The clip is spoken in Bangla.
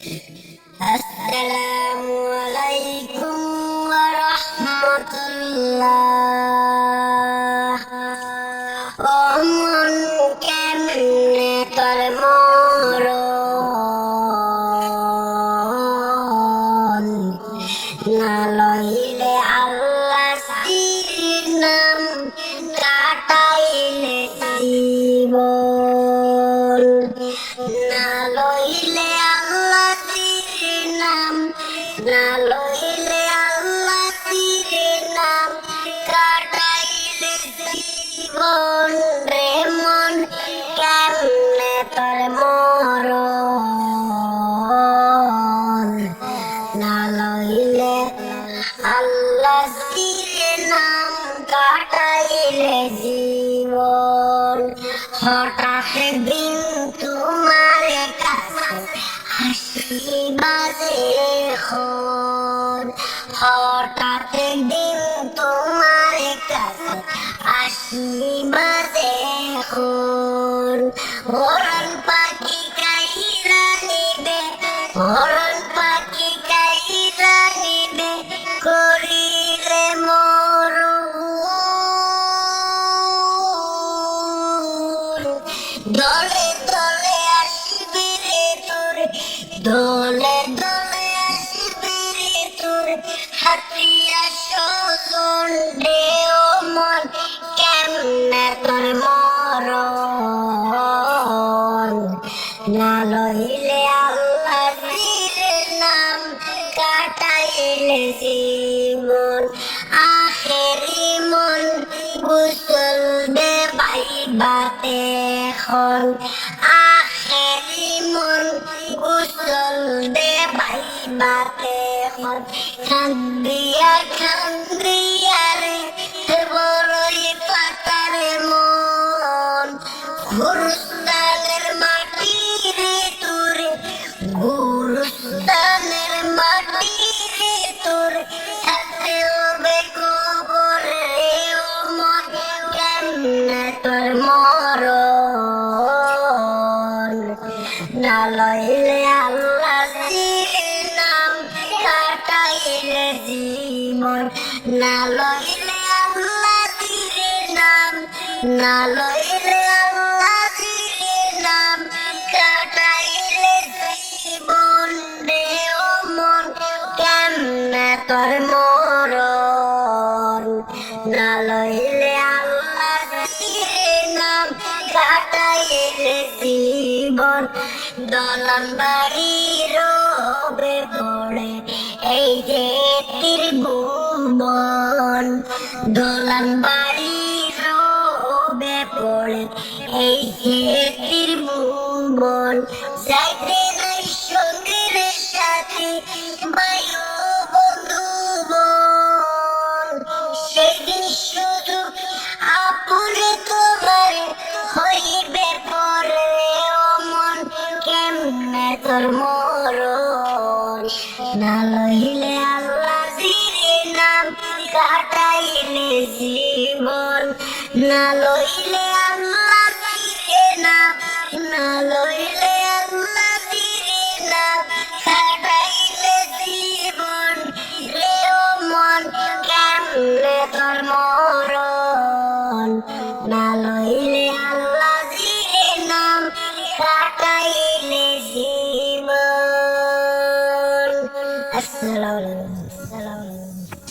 Assalamualaikum warahmatullah. Omon kemne tor moron naloile Allah sinam kataile জীবন naloile Allah sinam naloile Allah sinam kataile জীবন রে মন কেমনে তোর মরণ naloile Allah sinam kataile জীবন হঠাৎ দিন তোমার কাছে হাসি বাজে এখন হঠাৎ দিন তোমার কাছে হাসি বাজে এখন হরণ পাখি কাইরা নিবে হরণ পাখি কাইরা নিবে করিলে মরণ দলে দলে আসবি রে তোর দলে দলে আসবি রে তোর হাতিয়া স্বজন রে ও মন কেমনে তোর মরণ না লইলে আল্লাহ জিরের নাম কাটাইলে জীবন আখেরি মন গোসল দে বাইবাতে এখন আখেরি মন গোসল দে বাইবাতে এখন খান্দিয়া রে বড়ই পাতারে মন গুরুস্তানের মাটি রে তোরে গুরুস্তানের মাটি রে তোরে থাকতে হবে কবরে ও মন কেমনে তোর মরণ না লইলে আল্লাহ জিরের নাম কাটাইলে জীবন না লইলে আল্লাহ জিরের নাম না লইলে আল্লাহ জিরের নাম কাটাইলে জীবন রে ও মন কেমনে তোর মরণ না লইলে আল্লাহ জিরের নাম কাটাইলে জীবন দলন বাড়ি রবে পড়ে এই যে ত্রিভুবন দলন বাড়ি রবে পড়ে এই যে ত্রিভুবন যাইতে নাই সঙ্গের সাথে বায়ু বন্ধুবন সেদিন শুধু আপনে তোমার হইবে পরে ও মন কেমনে তোর মরণ না লইলে আল্লাহ জিরের নাম কাটাইলে জীবন না লইলে আল্লাহ জিরের নাম না লইলে আল্লাহ জিরের নাম কাটাইলে জীবন রে ও মন কেমনে তোর মরণ না লইলে আল্লাহ জিরের নাম কাটাইলে জীবন আসসালামু আলাইকুম।